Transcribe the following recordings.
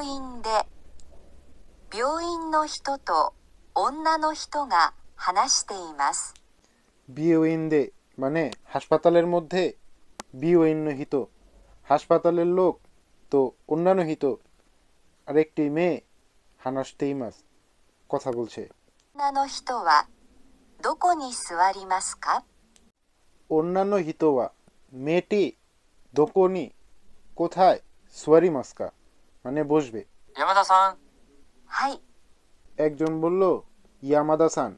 院で病院の人と女の人が話しています。বিওইন্দে মানে হাসপাতালের মধ্যে, বিওইন্ন হিত হাসপাতালের লোক, তো অন্যান্য হিত আরেকটি মেয়ে হানাসতেই মাস কথা বলছে। 女の人はどこに座りますか？ অন্যান্য হিতোয়া মেয়েটি দোকনি কোথায়, সুয়ারি মাস্কা মানে বসবে। 山田さん、はい、 একজন বলল ইয়ামাদা সান,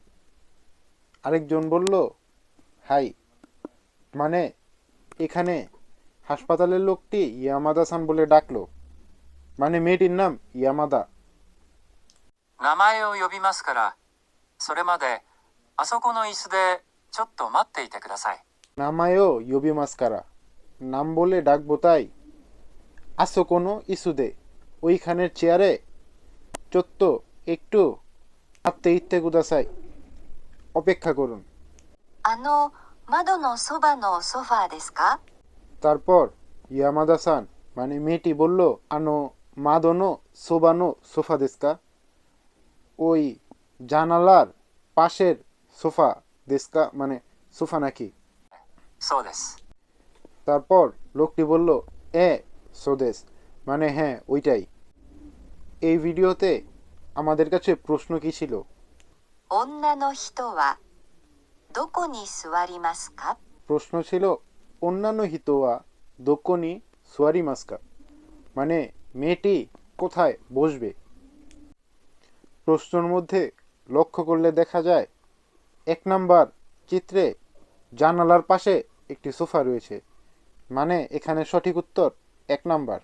আরেকজন বলল হাই, মানে এখানে হাসপাতালের লোকটি ইয়ামাদা সান বলে ডাকলো, মানে মেয়েটির নাম ইয়ামাদা। 名前を呼びますから、それまであそこの椅子でちょっと待っていてください。 নামায়ও ইয়োবি মাস্কারা, নাম বলে ডাকবো তাই। আসো কোনো ইস্যুদে, ওইখানের চেয়ারে চত্ব একটু আত্মে ইত্তে কুদাসাই, অপেক্ষা করুন। あの窓のそばのソファーですか？ তারপর ইয়ামাদা সান মানে মেয়েটি বলল আনো মাদনো সোবানো সোফা দেস্কা, ওই জানালার পাশের সোফা দেস্কা মানে সোফা নাকি। そうです。 তারপর লোকটি বলল এ সোদেস মানে হ্যাঁ ওইটাই। এই ভিডিওতে আমাদের কাছে প্রশ্ন কি ছিল? 女の人はどこに座りますか？ প্রশ্ন ছিল অন্যান্য হিতোয়া দোকনি সুয়ারি মাস্কা, মানে মেয়েটি কোথায় বসবে। প্রশ্নের মধ্যে লক্ষ্য করলে দেখা যায় 1 নাম্বার চিত্রে জানালার পাশে একটি সোফা রয়েছে, মানে এখানে সঠিক উত্তর 1 নাম্বার।